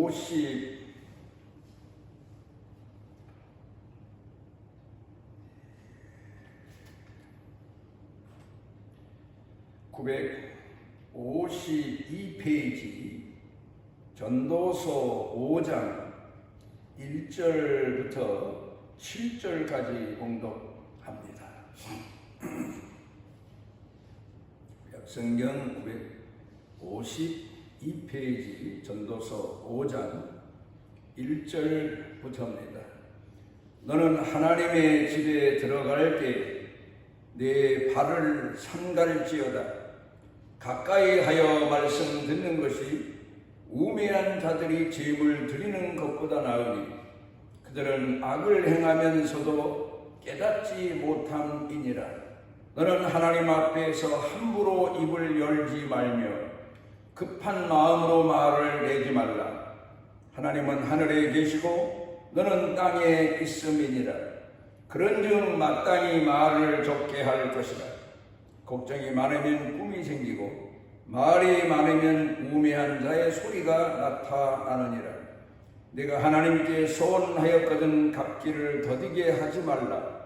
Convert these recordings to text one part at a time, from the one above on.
50 952페이지 전도서 5장 1절부터 7절까지 봉독합니다. 성경 952페이지 전도서 5장 1절부터입니다. 너는 하나님의 집에 들어갈 때 내 발을 삼갈지어다. 가까이 하여 말씀 듣는 것이 우매한 자들이 제물 드리는 것보다 나으니 그들은 악을 행하면서도 깨닫지 못함이니라. 너는 하나님 앞에서 함부로 입을 열지 말며 급한 마음으로 말을 내지 말라. 하나님은 하늘에 계시고 너는 땅에 있음이니라. 그런즉 마땅히 말을 적게 할 것이라. 걱정이 많으면 꿈이 생기고 말이 많으면 우매한 자의 소리가 나타나느니라. 내가 하나님께 소원하였거든 갚기를 더디게 하지 말라.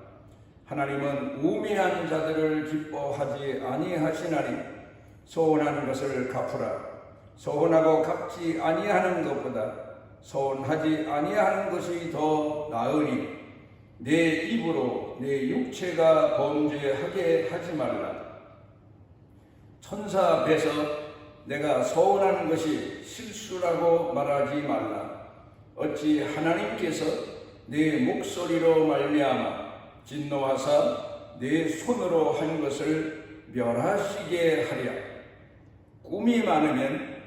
하나님은 우매한 자들을 기뻐하지 아니하시나니 소원하는 것을 갚으라. 소원하고 갚지 아니하는 것보다 소원하지 아니하는 것이 더 나으니 내 입으로 내 육체가 범죄하게 하지 말라. 천사 앞에서 내가 소원하는 것이 실수라고 말하지 말라. 어찌 하나님께서 내 목소리로 말미암아 진노하사 내 손으로 한 것을 멸하시게 하랴. 꿈이 많으면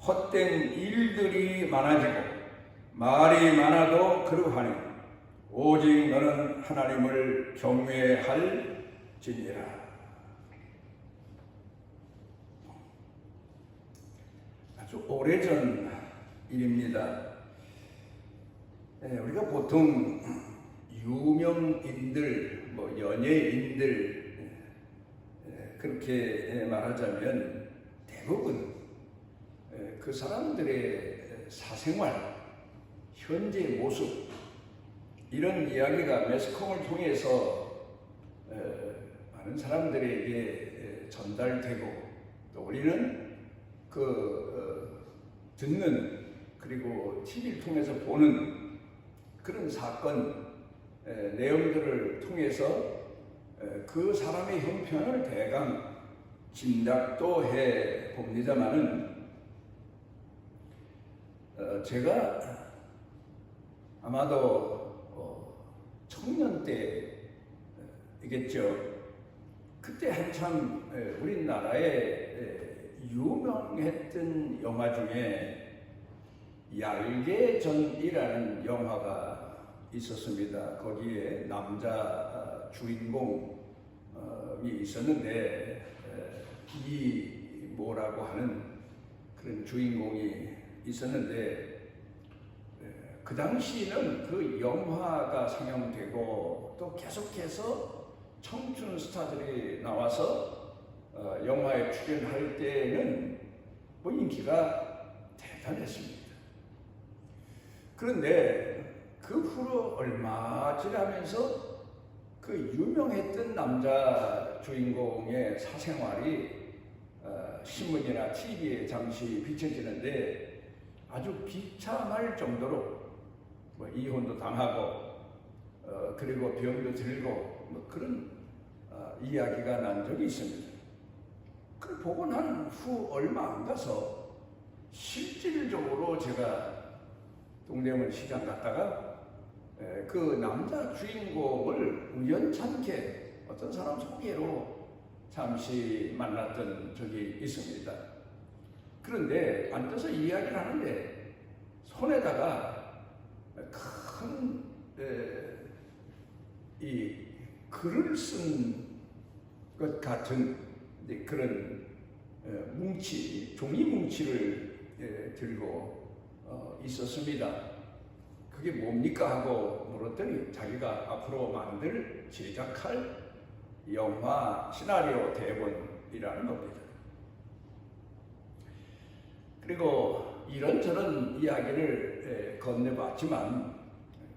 헛된 일들이 많아지고 말이 많아도 그러하니 오직 너는 하나님을 경외할지니라. 아주 오래전 일입니다. 우리가 보통 유명인들, 연예인들 그렇게 말하자면 대부분 그 사람들의 사생활, 현재 모습 이런 이야기가 매스컴을 통해서 많은 사람들에게 전달되고 또 우리는 듣는 그리고 TV를 통해서 보는 그런 사건 내용들을 통해서 그 사람의 형편을 대강 짐작도 해 봅니다만은 제가 아마도 청년 때이겠죠. 그때 한참 우리나라에 유명했던 영화 중에 얄개전이라는 영화가 있었습니다. 거기에 남자 주인공이 있었는데 이모라고 하는 그런 주인공이 있었는데 그 당시에는 그 영화가 상영되고 또 계속해서 청춘 스타들이 나와서 영화에 출연할 때는 인기가 대단했습니다. 그런데 그 후로 얼마 지나면서 그 유명했던 남자 주인공의 사생활이 신문이나 TV에 잠시 비춰지는데 아주 비참할 정도로 이혼도 당하고 그리고 병도 들고 그런 이야기가 난 적이 있습니다. 그걸 보고 난 후 얼마 안 가서 실질적으로 제가 동대문 시장 갔다가 그 남자 주인공을 우연찮게 어떤 사람 소개로 잠시 만났던 적이 있습니다. 그런데 앉아서 이야기를 하는데 손에다가 큰 이 글을 쓴 것 같은 그런 종이 뭉치를 들고 있었습니다. 그게 뭡니까 하고 물었더니 자기가 앞으로 제작할 영화 시나리오 대본이라는 겁니다. 그리고 이런저런 이야기를 건네봤지만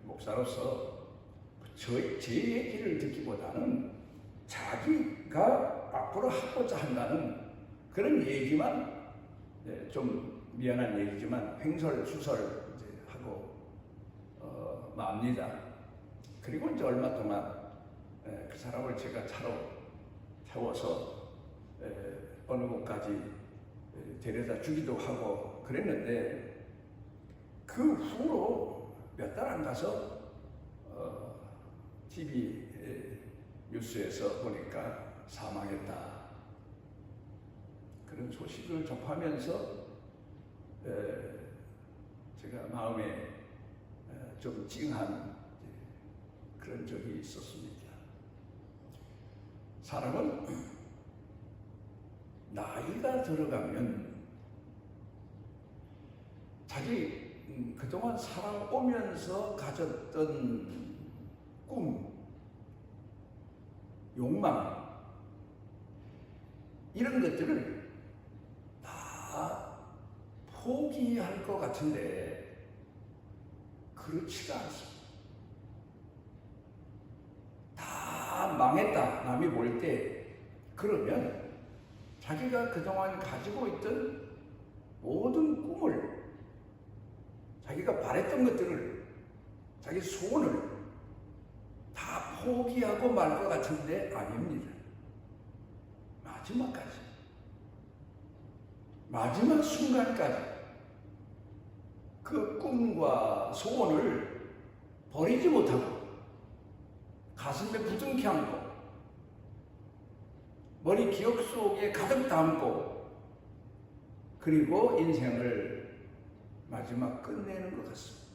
목사로서 제 얘기를 듣기보다는 자기가 앞으로 하고자 한다는 그런 얘기만 좀 미안한 얘기지만 횡설수설 하고 맙니다. 그리고 이제 얼마 동안 그 사람을 제가 차로 태워서 어느 곳까지 데려다 주기도 하고 그랬는데 그 후로 몇 달 안 가서 TV 뉴스에서 보니까 사망했다. 그런 소식을 접하면서 제가 마음에 좀 찡한 그런 적이 있었습니다. 사람은 나이가 들어가면 자기 그동안 살아오면서 가졌던 꿈, 욕망 이런 것들을 다 포기할 것 같은데 그렇지가 않습니다. 다 망했다 남이 볼 때 그러면 자기가 그동안 가지고 있던 모든 꿈을 자기가 바랬던 것들을 자기 소원을 다 포기하고 말 것 같은데 아닙니다. 마지막까지 마지막 순간까지 그 꿈과 소원을 버리지 못하고 가슴에 부둥켜 안고 머리 기억 속에 가득 담고 그리고 인생을 마지막 끝내는 것 같습니다.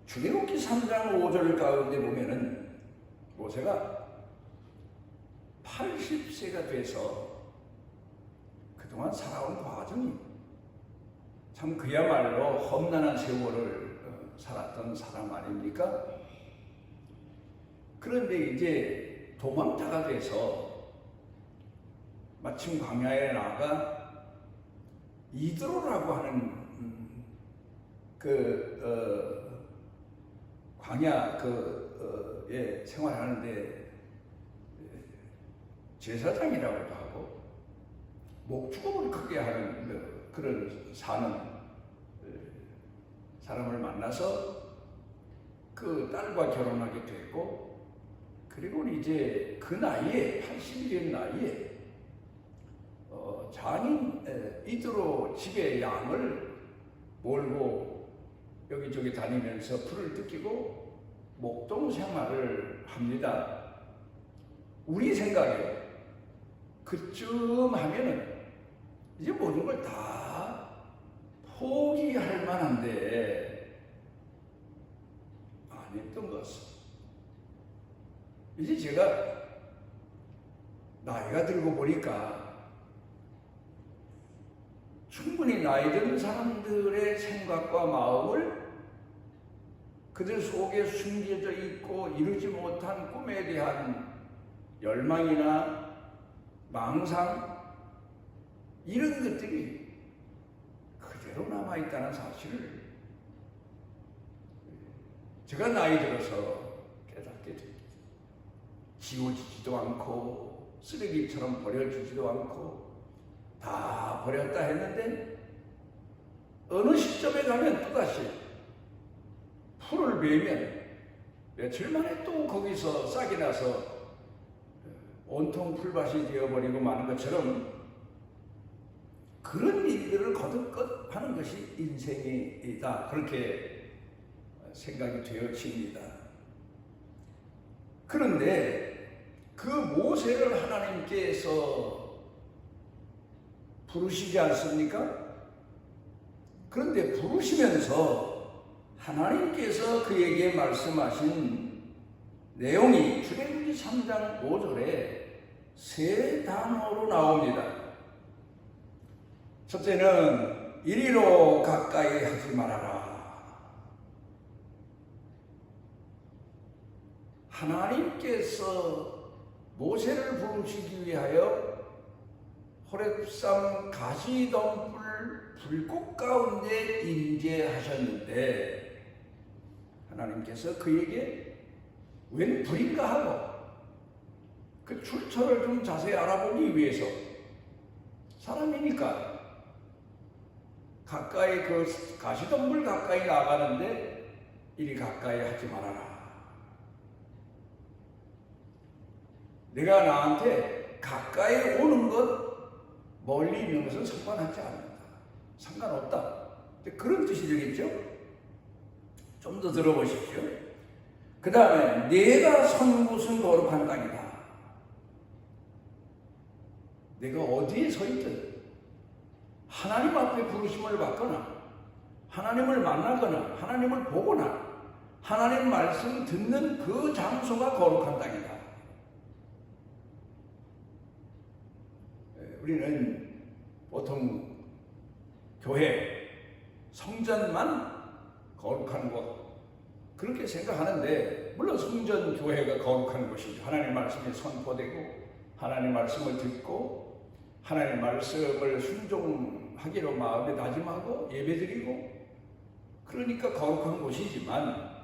출애굽기 3장 5절 가운데 보면은 모세가 80세가 돼서 그동안 살아온 과정이 참 그야말로 험난한 세월을 살았던 사람 아닙니까? 그런데 이제 도망자가 돼서 마침 광야에 나가 이드로라고 하는 광야 생활하는데 제사장이라고도 하고 목축업을 크게 하는 그런 사는 사람을 만나서 그 딸과 결혼하게 됐고 그리고 이제 그 나이에 80이 된 나이에 장인 이드로 집에 양을 몰고 여기저기 다니면서 풀을 뜯기고 목동 생활을 합니다. 우리 생각에 그쯤 하면은 이제 모든 걸 다 포기할 만한데 아니었던 것 같습니다. 이제 제가 나이가 들고 보니까 충분히 나이 든 사람들의 생각과 마음을 그들 속에 숨겨져 있고 이루지 못한 꿈에 대한 열망이나 망상 이런 것들이 그대로 남아있다는 사실을 제가 나이 들어서 깨닫게 됩니다. 지워지지도 않고 쓰레기처럼 버려지지도 않고 다 버렸다 했는데 어느 시점에 가면 또다시 풀을 베면 며칠 만에 또 거기서 싹이 나서 온통 풀밭이 되어버리고 마는 것처럼 그런 일들을 거듭껏 하는 것이 인생이다. 그렇게 생각이 되어집니다. 그런데 그 모세를 하나님께서 부르시지 않습니까? 그런데 부르시면서 하나님께서 그에게 말씀하신 내용이 출애굽기 3장 5절에 세 단어로 나옵니다. 첫째는 이리로 가까이 하지 말아라. 하나님께서 모세를 부르시기 위하여 호렙산 가시덤불 불꽃 가운데 임재하셨는데 하나님께서 그에게 웬 불인가 하고 그 출처를 좀 자세히 알아보기 위해서 사람이니까 가까이 그 가시덤불 가까이 나가는데 이리 가까이 하지 말아라. 내가 나한테 가까이 오는 것 멀리 있는 것은 상관하지 않는다. 상관없다. 그런 뜻이 되겠죠? 좀 더 들어보십시오. 그 다음에 내가 선 곳은 거룩한 땅이다. 내가 어디에 서 있든 하나님 앞에 부르심을 받거나 하나님을 만나거나 하나님을 보거나 하나님 말씀 듣는 그 장소가 거룩한 땅이다. 우리는 보통 교회, 성전만 거룩한 곳 그렇게 생각하는데 물론 성전 교회가 거룩한 곳이죠. 하나님 말씀이 선포되고 하나님 말씀을 듣고 하나님 말씀을 순종하기로 마음에 다짐하고 예배드리고 그러니까 거룩한 곳이지만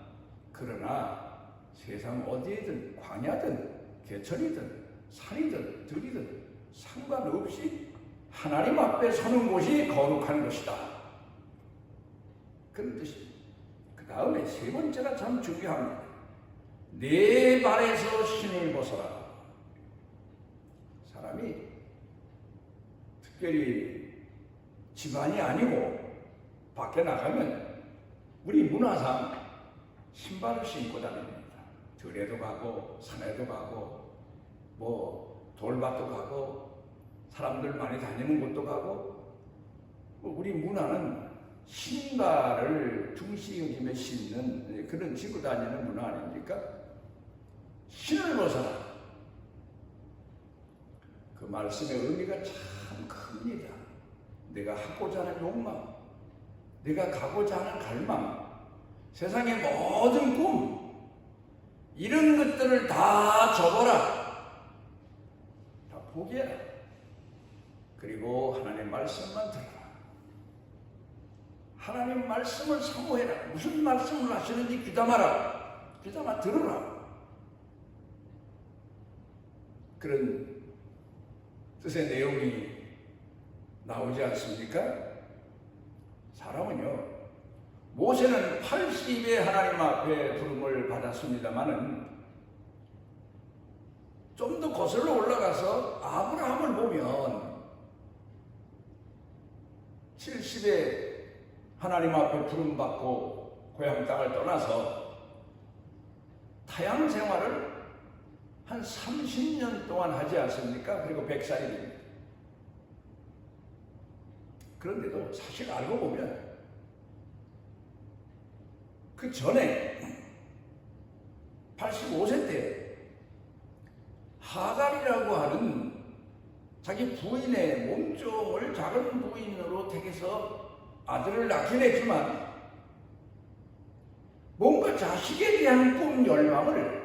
그러나 세상 어디에든 광야든 개천이든 산이든 들이든 상관없이 하나님 앞에 서는 곳이 거룩한 것이다. 그런 뜻입니다. 그 다음에 세 번째가 참 중요합니다. 내 발에서 신을 벗어라. 사람이 특별히 집안이 아니고 밖에 나가면 우리 문화상 신발을 신고 다닙니다. 들에도 가고 산에도 가고 뭐 돌밭도 가고 사람들 많이 다니는 곳도 가고 우리 문화는 신발을 중시여기며 신는 그런 지고 다니는 문화 아닙니까? 신을 벗어라. 그 말씀의 의미가 참 큽니다. 내가 하고자 하는 욕망, 내가 가고자 하는 갈망, 세상의 모든 꿈, 이런 것들을 다 접어라. 다 포기해라. 그리고 하나님 말씀만 들어라. 하나님 말씀을 사모해라. 무슨 말씀을 하시는지 귀담아라. 귀담아 들으라. 그런 뜻의 내용이 나오지 않습니까? 사람은요, 모세는 80에 하나님 앞에 부름을 받았습니다마는 좀 더 거슬러 올라가서 아브라함을 보면 70에 하나님 앞에 부름받고 고향 땅을 떠나서 타향 생활을 한 30년 동안 하지 않습니까? 그리고 100살이 됩니다. 그런데도 사실 알고 보면 그 전에 85세 때 하갈이라고 하는 자기 부인의 몸종을 작은 부인으로 택해서 아들을 낳긴 했지만 뭔가 자식에 대한 꿈 열망을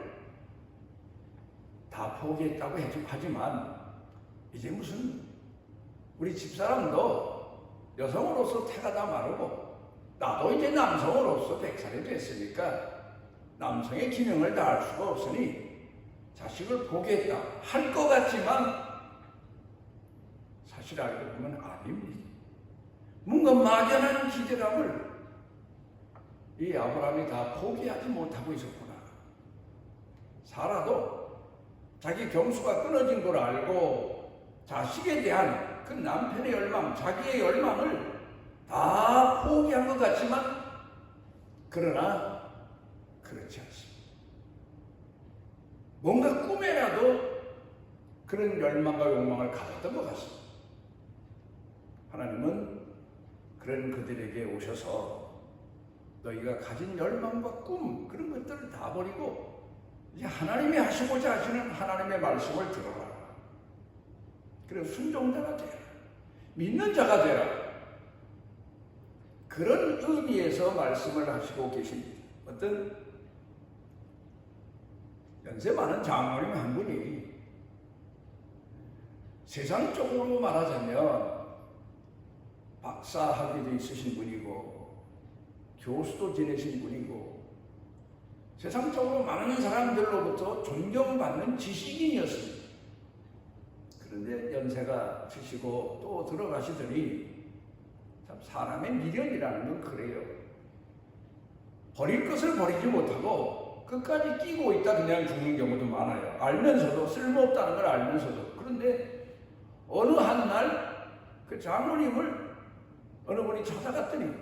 다 포기했다고 하지만 이제 무슨 우리 집사람도 여성으로서 태가 다 마르고 나도 이제 남성으로서 100살이 됐으니까 남성의 기능을 다할 수가 없으니 자식을 포기했다 할 것 같지만 사실 알고 보면 아닙니다. 뭔가 막연한 기대감을 이 아브라함이 다 포기하지 못하고 있었구나. 사라도 자기 경수가 끊어진 걸 알고 자식에 대한 그 남편의 열망, 자기의 열망을 다 포기한 것 같지만 그러나 그렇지 않습니다. 뭔가 꿈에라도 그런 열망과 욕망을 가졌던 것 같습니다. 하나님은 그런 그들에게 오셔서 너희가 가진 열망과 꿈 그런 것들을 다 버리고 이제 하나님이 하시고자 하시는 하나님의 말씀을 들어라. 그리고 순종자가 되라. 믿는 자가 되라. 그런 의미에서 말씀을 하시고 계십니다. 어떤 연세 많은 장모님 한 분이 세상적으로 말하자면 박사 학위도 있으신 분이고 교수도 지내신 분이고 세상적으로 많은 사람들로부터 존경받는 지식인이었습니다. 그런데 연세가 드시고 또 들어가시더니 참 사람의 미련이라는 건 그래요. 버릴 것을 버리지 못하고 끝까지 끼고 있다 그냥 죽는 경우도 많아요. 알면서도, 쓸모없다는 걸 알면서도. 그런데 어느 한 날 그 장로님을 어느 분이 찾아갔더니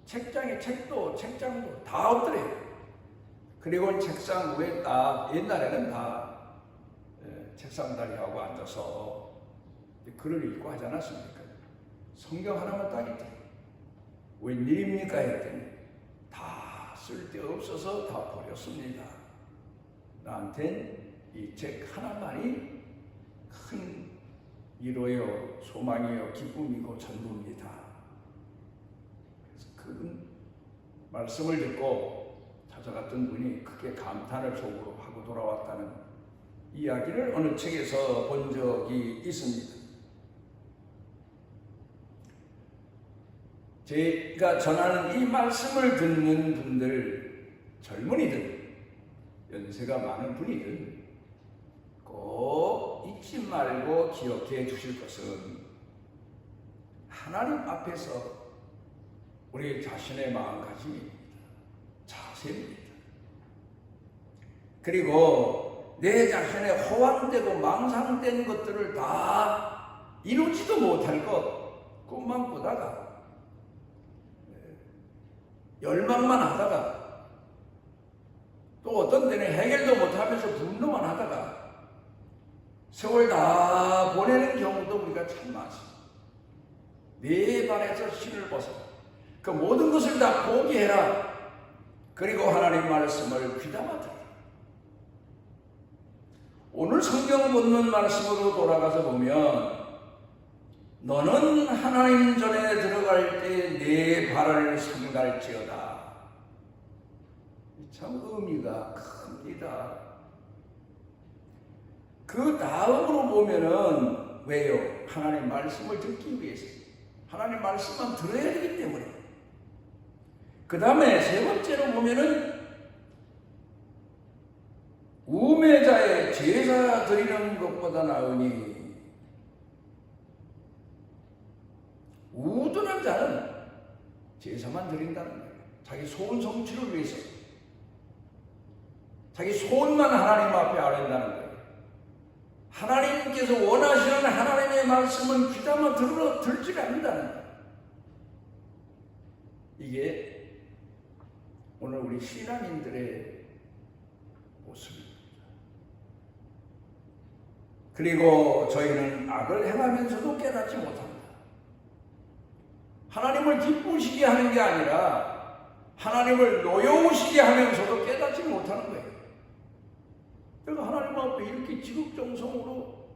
책장에 책장도 다 없더래요. 그리고 책상 위에 딱 옛날에는 다 책상 다리하고 앉아서 글을 읽고 하지 않았습니까? 성경 하나만 딱 있더니 웬일입니까 했더니 다 쓸데없어서 다 버렸습니다. 나한텐 이 책 하나만이 큰 위로요, 소망이요, 기쁨이고 전부입니다. 그래서 그 말씀을 듣고 찾아갔던 분이 크게 감탄을 속으로 하고 돌아왔다는 이야기를 어느 책에서 본 적이 있습니다. 제가 전하는 이 말씀을 듣는 분들, 젊은이들, 연세가 많은 분이들 꼭 잊지 말고 기억해 주실 것은 하나님 앞에서 우리 자신의 마음가짐입니다. 자세입니다. 그리고 내 자신의 허황되고 망상된 것들을 다 이루지도 못할 것 꿈만 꾸다가 열망만 하다가 또 어떤 때는 해결도 못하면서 분노만 하다가 세월 다 보내는 경우도 우리가 참 많습니다. 내 발에서 실을 벗어 그 모든 것을 다 포기해라. 그리고 하나님 말씀을 귀담아 들어라. 오늘 성경 본문 말씀으로 돌아가서 보면 너는 하나님 전에 들어갈 때 내 발을 삼갈지어다. 참 의미가 큽니다. 그 다음으로 보면은 왜요? 하나님 말씀을 듣기 위해서 하나님 말씀만 들어야 되기 때문에. 그 다음에 세 번째로 보면은 우매자의 제사 드리는 것보다 나으니 우둔한 자는 제사만 드린다는 거예요. 자기 소원 성취를 위해서 자기 소원만 하나님 앞에 아뢰는다는 거예요. 하나님께서 원하시는 하나님의 말씀은 귀담아 들지 않는다는 거예요. 이게 오늘 우리 신앙인들의 모습입니다. 그리고 저희는 악을 행하면서도 깨닫지 못합니다. 하나님을 기쁘시게 하는 게 아니라 하나님을 노여우시게 하면서도 깨닫지 못하는 거예요. 그러니까 하나님 앞에 이렇게 지극정성으로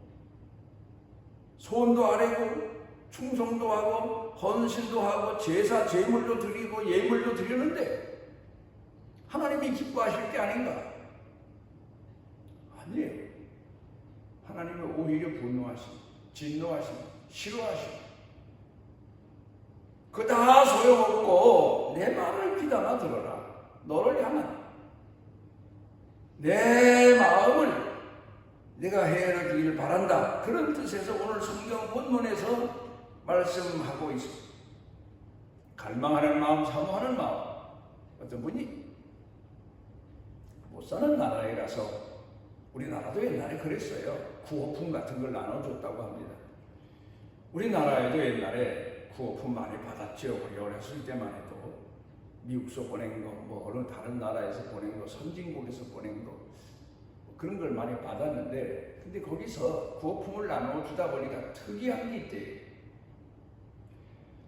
소원도 아뢰고 충성도 하고 헌신도 하고 제사 제물도 드리고 예물도 드리는데 하나님이 기뻐하실 게 아닌가? 아니에요. 하나님은 오히려 분노하시고 진노하시고 싫어하시고 그 다 소용없고 내 말을 귀담아 들어라. 너를 향한 내 마음을 내가 헤아려 주기를 바란다. 그런 뜻에서 오늘 성경 본문에서 말씀하고 있습니다. 갈망하는 마음, 사모하는 마음. 어떤 분이 못 사는 나라에 가서 우리나라도 옛날에 그랬어요. 구호품 같은 걸 나눠줬다고 합니다. 우리나라에도 옛날에 구호품 많이 받았죠. 우리 어렸을 때만 해도 미국서 보낸 거, 뭐 어느 다른 나라에서 보낸 거, 선진국에서 보낸 거 그런 걸 많이 받았는데, 근데 거기서 구호품을 나눠주다 보니까 특이한 게 있대요.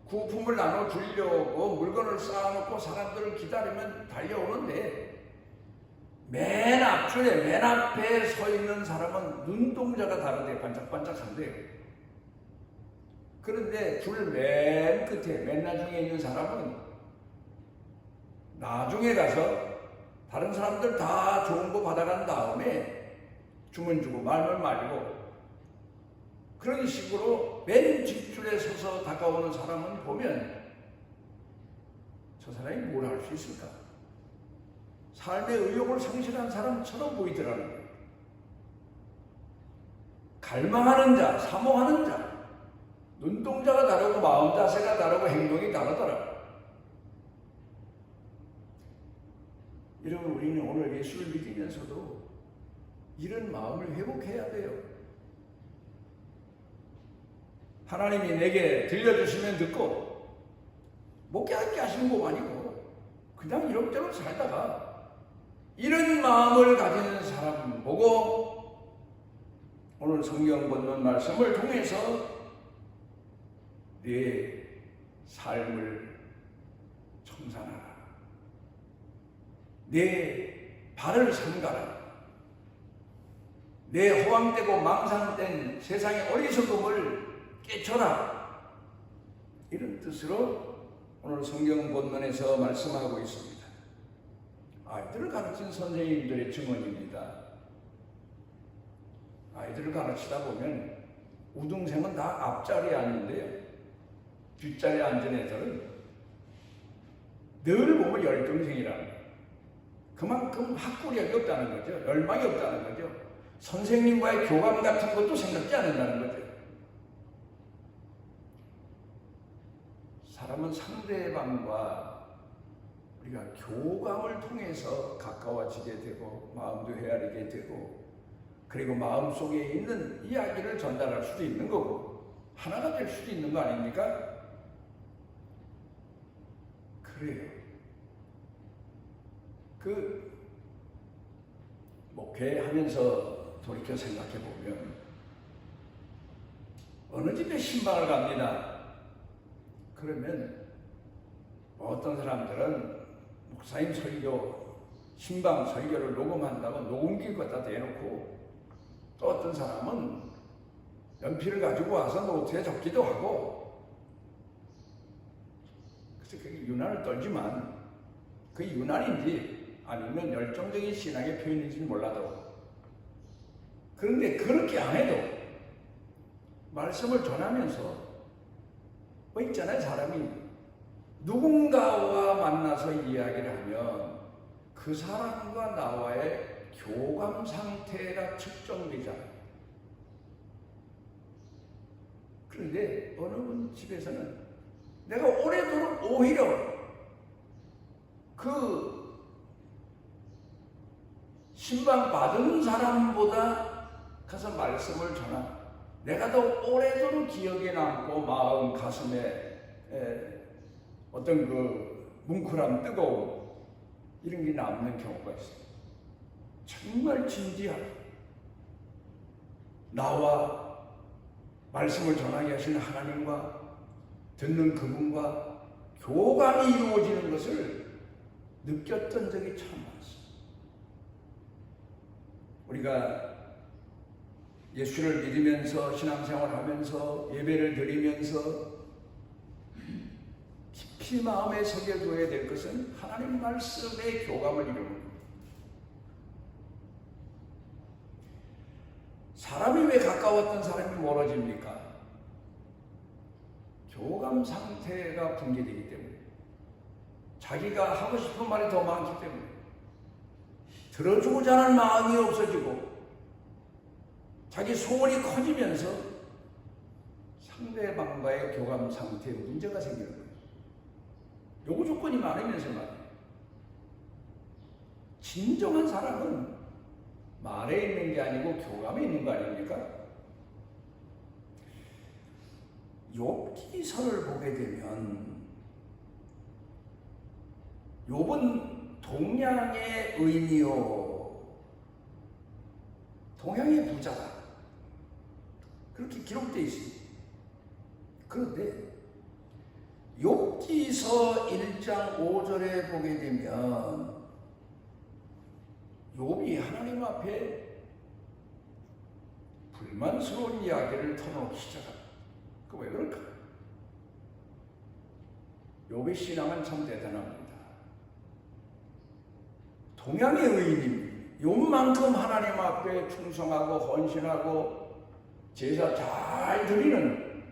구호품을 나눠주려고 물건을 쌓아놓고 사람들을 기다리면 달려오는데 맨 앞줄에 맨 앞에 서 있는 사람은 눈동자가 다른데 반짝반짝한데요. 그런데 줄 맨 끝에 맨 나중에 있는 사람은 나중에 가서 다른 사람들 다 좋은 거 받아간 다음에 주문 주고 말면 말고 그런 식으로 맨 뒷줄에 서서 다가오는 사람은 보면 저 사람이 뭘 할 수 있을까? 삶의 의욕을 상실한 사람처럼 보이더라는 거예요. 갈망하는 자, 사모하는 자, 눈동자가 다르고 마음 자세가 다르고 행동이 다르더라. 여러분, 우리는 오늘 예수를 믿으면서도 이런 마음을 회복해야 돼요. 하나님이 내게 들려주시면 듣고 못 깨닫게 하시는 거 아니고 그냥 이런저런 살다가 이런 마음을 가지는 사람 보고 오늘 성경 본문 말씀을 통해서 네 삶을 청산하라. 내 발을 삼가라. 내 허황되고 망상된 세상의 어리석음을 깨쳐라. 이런 뜻으로 오늘 성경 본문에서 말씀하고 있습니다. 아이들을 가르친 선생님들의 증언입니다. 아이들을 가르치다 보면 우등생은 다 앞자리에 앉는데요, 뒷자리에 앉은 애들은 늘 보면 열등생이라는 거예요. 그만큼 학구력이 없다는 거죠. 열망이 없다는 거죠. 선생님과의 교감 같은 것도 생각지 않는다는 거죠. 사람은 상대방과 우리가 교감을 통해서 가까워지게 되고 마음도 헤아리게 되고 그리고 마음속에 있는 이야기를 전달할 수도 있는 거고 하나가 될 수도 있는 거 아닙니까? 그래요. 목회하면서 돌이켜 생각해 보면 어느 집에 신방을 갑니다. 그러면 어떤 사람들은 목사님 설교, 신방 설교를 녹음한다고 녹음기 갖다 대놓고 또 어떤 사람은 연필을 가지고 와서 노트에 적기도 하고 그래서 그게 유난을 떨지만 그게 유난인지 아니면 열정적인 신앙의 표현인지는 몰라도 그런데 그렇게 안 해도 말씀을 전하면서 뭐 있잖아요. 사람이 누군가와 만나서 이야기를 하면 그 사람과 나와의 교감 상태가 측정되잖아요. 그런데 어느 집에서는 내가 오래도록 오히려 그 신방 받은 사람보다 가서 말씀을 전하 내가 더 오래도록 기억에 남고 마음 가슴에 어떤 그 뭉클함, 뜨거움 이런 게 남는 경우가 있어요. 정말 진지하게 나와 말씀을 전하게 하시는 하나님과 듣는 그분과 교감이 이루어지는 것을 느꼈던 적이 참 많습니다. 우리가 예수를 믿으면서 신앙생활하면서 예배를 드리면서 깊이 마음에 새겨둬야 될 것은 하나님 말씀의 교감을 이루는 겁니다. 사람이 왜 가까웠던 사람이 멀어집니까? 교감 상태가 붕괴되기 때문에 자기가 하고 싶은 말이 더 많기 때문에 들어주고자 하는 마음이 없어지고 자기 소원이 커지면서 상대방과의 교감 상태에 문제가 생기는 거예요. 요구 조건이 많으면서 말이에요. 진정한 사랑은 말에 있는 게 아니고 교감에 있는 거 아닙니까? 욥기서를 보게 되면 욥은 동양의 의인이요 동양의 부자다 그렇게 기록되어 있습니다. 그런데 욥기서 1장 5절에 보게 되면 욥이 하나님 앞에 불만스러운 이야기를 터놓기 시작합니다. 그 왜 그럴까? 욥의 신앙은 참 대단합니다. 동양의 의인입니다. 욥만큼 하나님 앞에 충성하고 헌신하고 제사 잘 드리는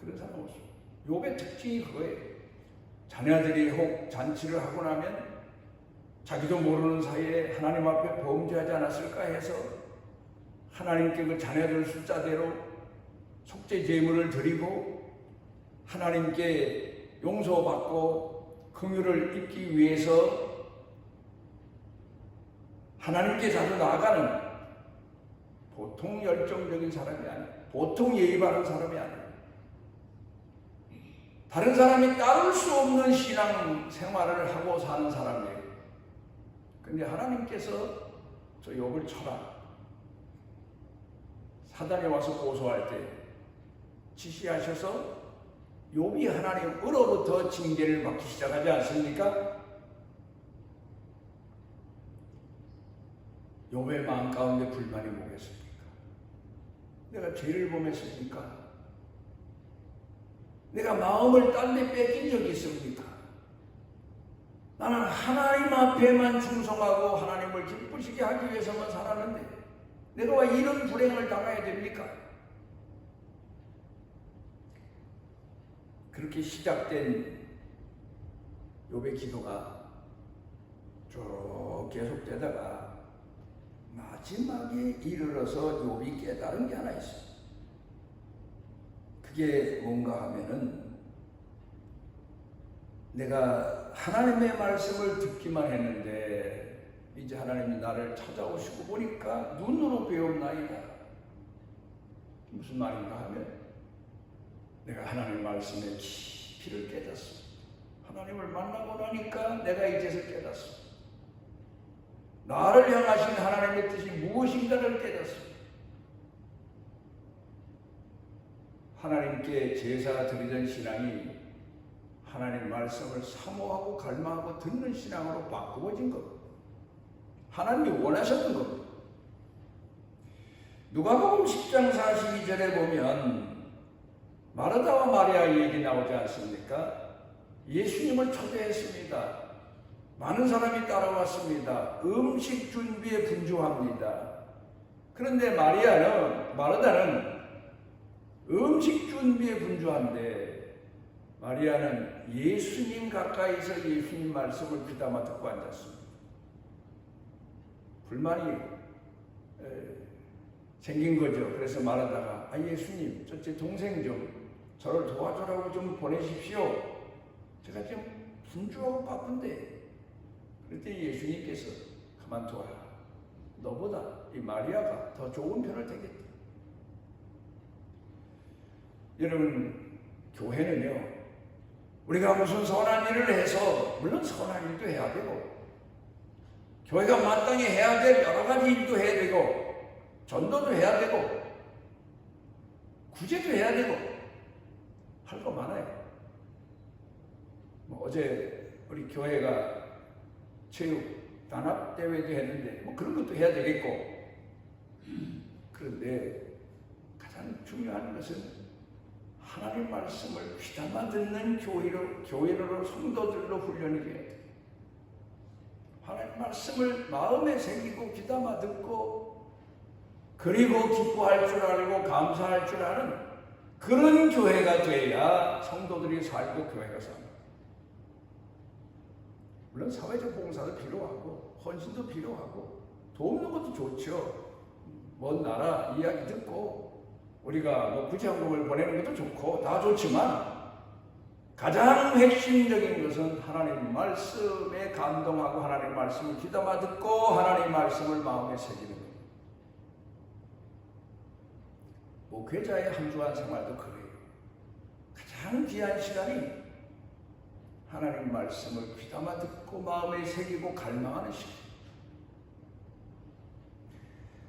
그런 사람 없어요. 욥의 특징이 그거예요. 자녀들이 혹 잔치를 하고 나면 자기도 모르는 사이에 하나님 앞에 범죄하지 않았을까 해서 하나님께 그 자녀들 숫자대로 속죄 제물을 드리고 하나님께 용서받고 긍휼을 입기 위해서 하나님께 자주 나아가는 보통 열정적인 사람이 아니에요. 보통 예의 바른 사람이 아니에요. 다른 사람이 따를 수 없는 신앙 생활을 하고 사는 사람이에요. 근데 하나님께서 저 욥을 쳐라. 사단이 와서 고소할 때 지시하셔서 욥이 하나님으로부터 징계를 받기 시작하지 않습니까? 욥의 마음 가운데 불만이 뭐겠습니까? 내가 죄를 범했습니까? 내가 마음을 딴 데 뺏긴 적이 있습니까? 나는 하나님 앞에만 충성하고 하나님을 기쁘시게 하기 위해서만 살았는데 내가 왜 이런 불행을 당해야 됩니까? 그렇게 시작된 욥의 기도가 쭉 계속되다가 마지막에 이르러서 욥이 깨달은 게 하나 있어요. 그게 뭔가 하면은 내가 하나님의 말씀을 듣기만 했는데 이제 하나님이 나를 찾아오시고 보니까 눈으로 배웠나이다. 무슨 말인가 하면 내가 하나님의 말씀에 깊이를 깨닫습니다. 하나님을 만나고 나니까 내가 이제서 깨닫습니다. 나를 향하신 하나님의 뜻이 무엇인가를 깨닫습니다. 하나님께 제사 드리던 신앙이 하나님 말씀을 사모하고 갈망하고 듣는 신앙으로 바꾸어진 겁니다. 하나님이 원하셨던 겁니다. 누가복음 10장 42절에 보면 마르다와 마리아 얘기 나오지 않습니까? 예수님을 초대했습니다. 많은 사람이 따라왔습니다. 음식 준비에 분주합니다. 그런데 마르다는 음식 준비에 분주한데 마리아는 예수님 가까이서 예수님 말씀을 귀담아 듣고 앉았습니다. 불만이 생긴 거죠. 그래서 마르다가 예수님 제 동생 좀 저를 도와주라고 좀 보내십시오. 제가 지금 분주하고 바쁜데. 그때 예수님께서 그만둬라. 너보다 이 마리아가 더 좋은 편을 되겠다. 여러분, 교회는요, 우리가 무슨 선한 일을 해서 물론 선한 일도 해야 되고 교회가 마땅히 해야 될 여러 가지 일도 해야 되고 전도도 해야 되고 구제도 해야 되고 할 거 많아요. 어제 우리 교회가 체육 단합대회도 했는데 그런 것도 해야 되겠고 그런데 가장 중요한 것은 하나님 말씀을 귀담아 듣는 교회로 성도들로 훈련이 돼야 돼요. 하나님 말씀을 마음에 새기고 귀담아 듣고 그리고 기뻐할 줄 알고 감사할 줄 아는 그런 교회가 돼야 성도들이 살고 교회가 삽니다. 물론 사회적 봉사도 필요하고 헌신도 필요하고 돕는 것도 좋죠. 먼 나라 이야기 듣고 우리가 구제헌금을 보내는 것도 좋고 다 좋지만 가장 핵심적인 것은 하나님 말씀에 감동하고 하나님 말씀을 귀담아 듣고 하나님 말씀을 마음에 새기는 겁니다. 목회자의 한 주한 생활도 그래요. 가장 귀한 시간이 하나님 말씀을 귀담아 듣고 마음에 새기고 갈망하는 시간.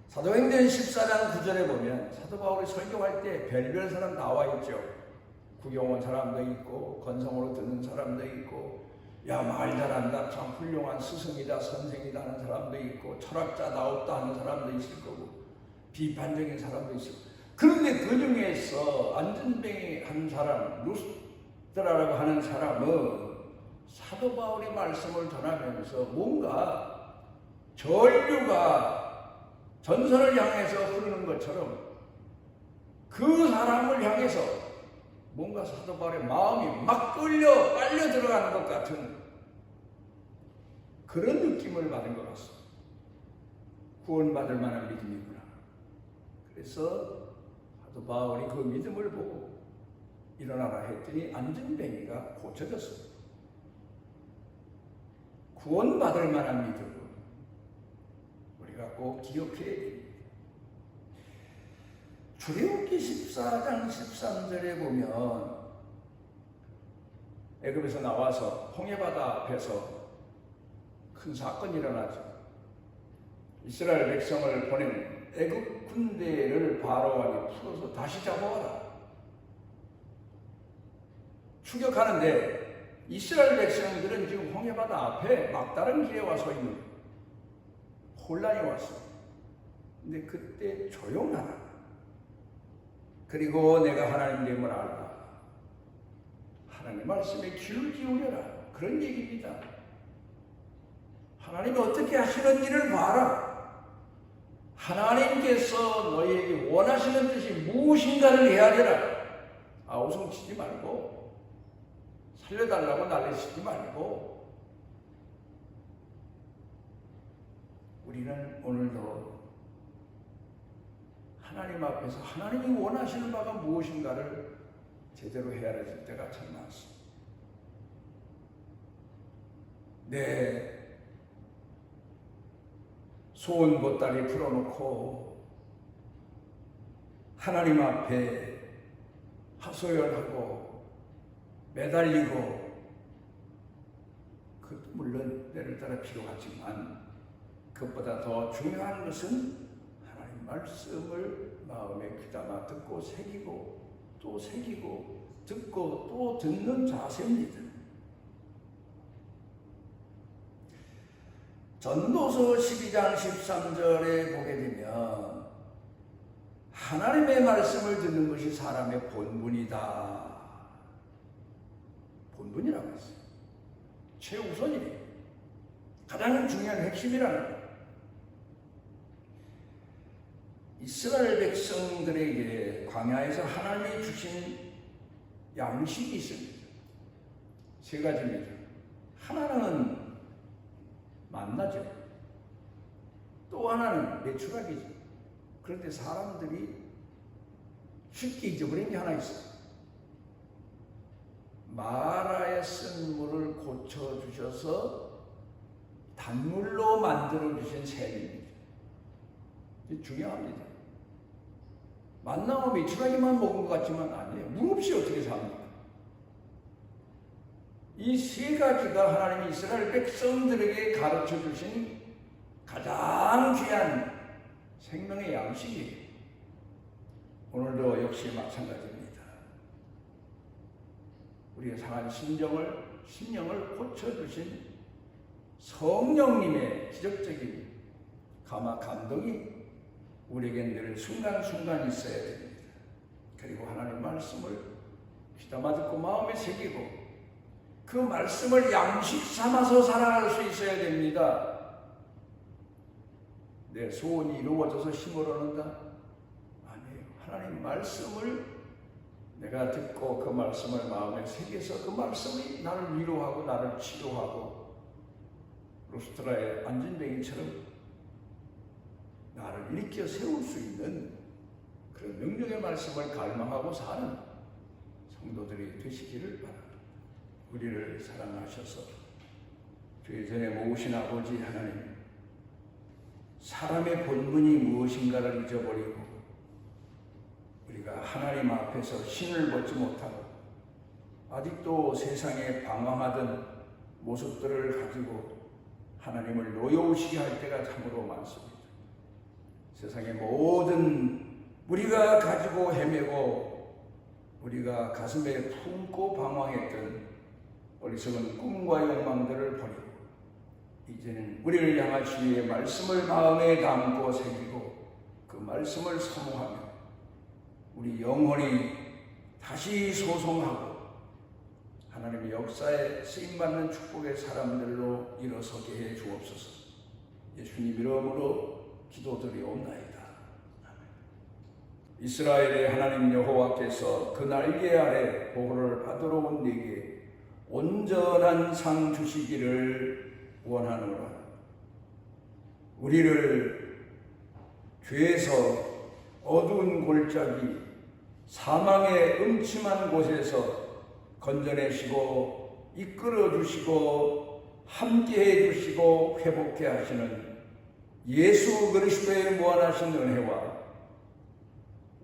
사도행전 14장 9절에 보면 사도 바울이 설교할 때 별별 사람 나와 있죠. 구경 온 사람도 있고 건성으로 듣는 사람도 있고 야 말 잘한다 참 훌륭한 스승이다 선생이다 하는 사람도 있고 철학자다웠다 하는 사람도 있을 거고 비판적인 사람도 있을 거고 그런데 그 중에서 안전뱅이 한 사람 루스드라라고 하는 사람은 사도 바울이 말씀을 전하면서 뭔가 전류가 전선을 향해서 흐르는 것처럼 그 사람을 향해서 뭔가 사도 바울의 마음이 막 빨려 들어가는 것 같은 그런 느낌을 받은 것 같습니다. 구원받을 만한 믿음이구나. 그래서 사도 바울이 그 믿음을 보고 일어나라 했더니 안전뱅이가 고쳐졌습니다. 구원받을 만한 믿음을 우리가 꼭 기억해야 됩니다. 출애굽기 14장 13절에 보면 애굽에서 나와서 홍해바다 앞에서 큰 사건이 일어나죠. 이스라엘 백성을 보낸 애굽 군대를 바로왕이 풀어서 다시 잡아와라. 추격하는데 이스라엘 백성들은 지금 홍해바다 앞에 막다른 길에 와서 있는 거예요. 혼란이 왔어요. 근데 그때 조용하라. 그리고 내가 하나님 됨을 알라. 하나님 말씀에 귀를 기울여라. 그런 얘기입니다. 하나님이 어떻게 하시는 일을 봐라. 하나님께서 너희에게 원하시는 뜻이 무엇인가를 헤아려라. 아우성치지 말고 살려달라고 난리치지 말고 우리는 오늘도 하나님 앞에서 하나님이 원하시는 바가 무엇인가를 제대로 헤아려질 때가 참 많습니다. 내 소원 보따리 풀어놓고 하나님 앞에 하소연하고 매달리고 그것도 물론 때를 따라 필요하지만 그것보다 더 중요한 것은 하나님 말씀을 마음에 귀담아 듣고 새기고 또 새기고 듣고 또 듣는 자세입니다. 전도서 12장 13절에 보게 되면 하나님의 말씀을 듣는 것이 사람의 본분이다. 본분이라고 했어요. 최우선이에요. 가장 중요한 핵심이라는 거예요. 이스라엘 백성들에게 광야에서 하나님이 주신 양식이 있습니다. 세 가지입니다. 하나는 만나죠. 또 하나는 메추라기죠. 그런데 사람들이 쉽게 잊어버린 게 하나 있어요. 마라에 쓴 물을 고쳐주셔서 단물로 만들어주신 셈입니다. 이게 중요합니다. 만나면 메추라기만 먹은 것 같지만 아니에요. 물 없이 어떻게 삽니까? 이 세 가지가 하나님이 이스라엘 백성들에게 가르쳐 주신 가장 귀한 생명의 양식이에요. 오늘도 역시 마찬가지입니다. 우리의 상한 심령을 고쳐주신 성령님의 기적적인 감동이 우리에게 늘 순간순간 있어야 됩니다. 그리고 하나님 말씀을 귀담아 듣고 마음에 새기고 그 말씀을 양식 삼아서 살아갈 수 있어야 됩니다. 내 소원이 이루어져서 힘을 얻는다? 아니에요. 하나님 말씀을 내가 듣고 그 말씀을 마음에 새겨서 그 말씀이 나를 위로하고 나를 치료하고 루스트라의 안전뱅이처럼 나를 일으켜 세울 수 있는 그런 능력의 말씀을 갈망하고 사는 성도들이 되시기를 바랍니다. 우리를 사랑하셔서 주의 전에 모으신 아버지 하나님, 사람의 본분이 무엇인가를 잊어버리고 우리가 하나님 앞에서 신을 벗지 못하고 아직도 세상에 방황하던 모습들을 가지고 하나님을 노여우시게 할 때가 참으로 많습니다. 세상의 모든 우리가 가지고 헤매고 우리가 가슴에 품고 방황했던 어리석은 꿈과 욕망들을 버리고 이제는 우리를 향하신 이의 말씀을 마음에 담고 새기고 그 말씀을 사모하며 우리 영혼이 다시 소송하고 하나님의 역사에 쓰임받는 축복의 사람들로 일어서게 해 주옵소서. 예수님 이름으로 기도드리옵나이다. 이스라엘의 하나님 여호와께서 그 날개 아래 보호를 받으러 온 네게 온전한 상 주시기를 원하노라. 우리를 죄에서 어두운 골짜기 사망의 음침한 곳에서 건져내시고 이끌어 주시고 함께해 주시고 회복해 하시는 예수 그리스도의 무한하신 은혜와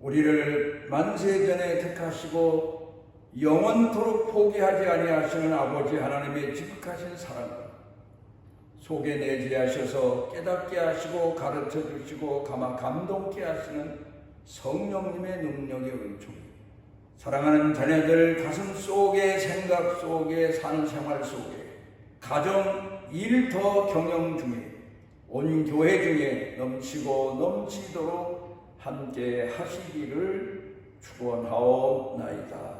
우리를 만세전에 택하시고 영원토록 포기하지 아니하시는 아버지 하나님의 지극하신 사랑과 속에 내재하셔서 깨닫게 하시고 가르쳐 주시고 감동케 하시는 성령님의 능력의 은총, 사랑하는 자녀들 가슴 속에 생각 속에 사는 생활 속에 가정 일터 경영 중에 온 교회 중에 넘치고 넘치도록 함께 하시기를 축원하옵나이다.